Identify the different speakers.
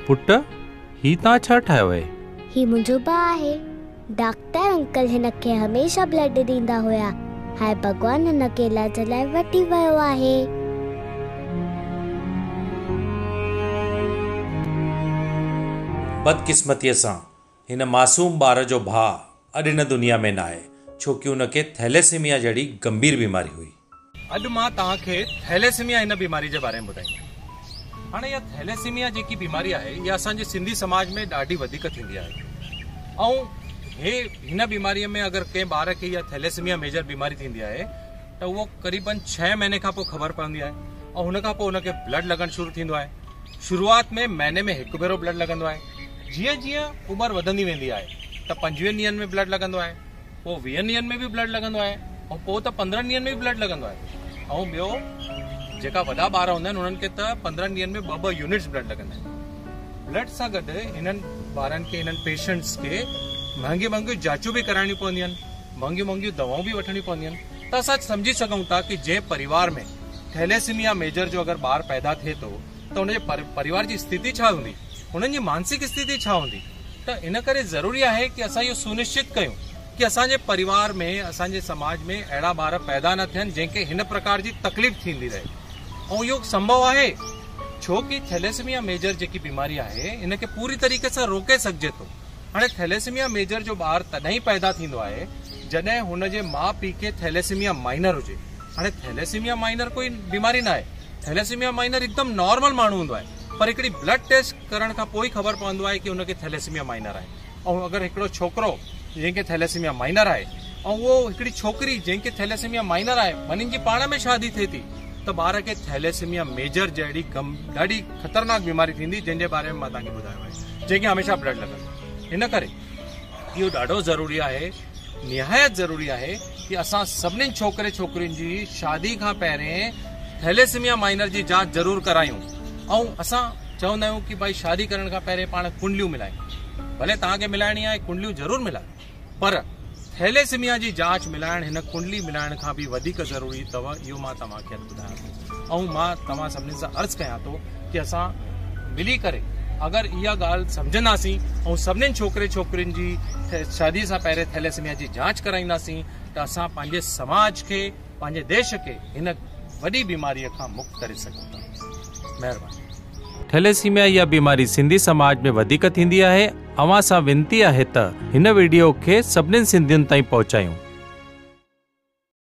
Speaker 1: पुट ही ता छा ठायो है?
Speaker 2: ही मुंहिंजो भाउ है। डॉक्टर अंकल हिन खे हमेशा ब्लड ॾींदा हुया। हाय भगवान हिन खे इलाज लाइ वठी वियो आहे।
Speaker 3: बदकिस्मतीअ सां हिन मासूम ॿार जो भाउ अॼु हिन दुनिया में न आहे, छोकी हुनखे थैलेसीमिया जहिड़ी गंभीर बीमारी हुई।
Speaker 4: अॼु मां तव्हांखे थैलेसीमिया हिन बीमारी जे बारे में ॿुधाईंदुमि। हाणे इहा थैलेसीमिया जेकी बीमारी आहे इहा असांजे सिंधी समाज में ॾाढी वधीक थींदी आहे। ऐं हिन बीमारीअ में अगरि कंहिं ॿार खे इहा थैलेसीमिया मेजर बीमारी थींदी आहे त उहो क़रीबन 6 महीने खां पोइ ख़बर पवंदी आहे। ऐं हुन खां पोइ हुनखे ब्लड लॻणु शुरू थींदो आहे। शुरूआत में महीने में 1 भेरो ब्लड लॻंदो आहे। जीअं जीअं उमिरि वधंदी वेंदी आहे त 25 ॾींहंनि में ब्लड लॻंदो आहे, पोइ 20 ॾींहंनि में बि ब्लड लॻंदो आहे, ऐं पोइ त 15 ॾींहंनि में बि ब्लड लॻंदो आहे। ऐं ॿियो जेका वॾा ॿार हूंदा आहिनि उन्हनि खे त 15 ॾींहंनि में 2-2 यूनिट्स ब्लड लॻंदा आहिनि। ब्लड सां गॾु हिननि ॿारनि खे, हिननि पेशेंट्स खे महांगियूं जांचूं बि कराइणियूं पवंदियूं आहिनि, महांगियूं दवाऊं बि वठणियूं पवंदियूं आहिनि। त असां सम्झी सघूं था कि जंहिं परिवार में थैलेसीमिया मेजर जो अगरि ॿारु पैदा थिए थो त हुनजे परिवार जी स्थिति छा हूंदी, हुननि जी मानसिक स्थिति छा हूंदी। त इन करे ज़रूरी आहे कि असां इहो सुनिश्चित कयूं कि असांजे परिवार में, असांजे समाज में अहिड़ा ॿार पैदा न थियनि जंहिंखे हिन प्रकार जी तकलीफ़ थींदी रहे। ऐं इहो संभव आहे छो कि थैलेसीमिया मेजर जेकी बीमारी आहे इनखे पूरी तरीक़े सां रोके सघिजे थो। हाणे थैलेसीमिया मेजर जो ॿारु तॾहिं पैदा थींदो आहे जॾहिं हुनजे माउ पीउ खे थैलेसीमिया माइनर हुजे। हाणे थैलेसीमिया माइनर कोई बीमारी न आहे। थैलेसीमिया माइनर हिकदमि नॉर्मल माण्हू हूंदो आहे, पर हिकिड़ी ब्लड टेस्ट करण खां पोइ ख़बर पवंदो आहे कि हुनखे थैलेसीमिया माइनर आहे। ऐं अगरि हिकिड़ो छोकिरो जंहिंखे थैलेसीमिया माइनर आहे ऐं उहो हिकिड़ी छोकिरी जंहिंखे थैलेसीमिया माइनर आहे, वञनि जी पाण में शादी थिए थी त ॿार खे थैलेसीमिया मेजर जहिड़ी ॾाढी ख़तरनाक बीमारी थींदी, जंहिंजे बारे में मां तव्हांखे ॿुधायो आहे, जंहिंखे हमेशह ब्लड लॻंदो। इन करे इहो ॾाढो ज़रूरी आहे, निहायत ज़रूरी आहे कि असां सभिनीनि छोकिरे छोकिरियुनि जी शादी खां पहिरें थैलेसीमिया माइनर जी जांच ज़रूरु करायूं। ऐं असां चवंदा आहियूं कि भाई शादी करण खां पहिरें पाण कुंडलियूं मिलायूं। भले तव्हांखे मिलाइणी आहे कुंडलियूं ज़रूरु मिलायो, पर थैलेसीमिया जी जांच मिलाइण हिन कुंडली मिलाइण खां बि वधीक ज़रूरी अथव। इहो मां तव्हांखे ॿुधायां थो। ऐं मां तव्हां सभिनीनि सां अर्ज़ु कयां थो कि असां मिली करे अगरि इहा ॻाल्हि सम्झंदासीं ऐं सभिनीनि छोकिरे छोकिरियुनि जी शादी सां पहिरें थैलेसीमिया जी जांच कराईंदासीं त असां पंहिंजे समाज खे, पंहिंजे देश खे हिन वॾी बीमारीअ खां मुक्त करे सघूं था। महिरबानी।
Speaker 1: थैलेसीमिया या बीमारी सिंधी समाज में वधीक थींदी आहे। अवां सां विनती आहे त हिन वीडियो खे सभिनीनि सिंधियुनि ताईं पहुचायूं।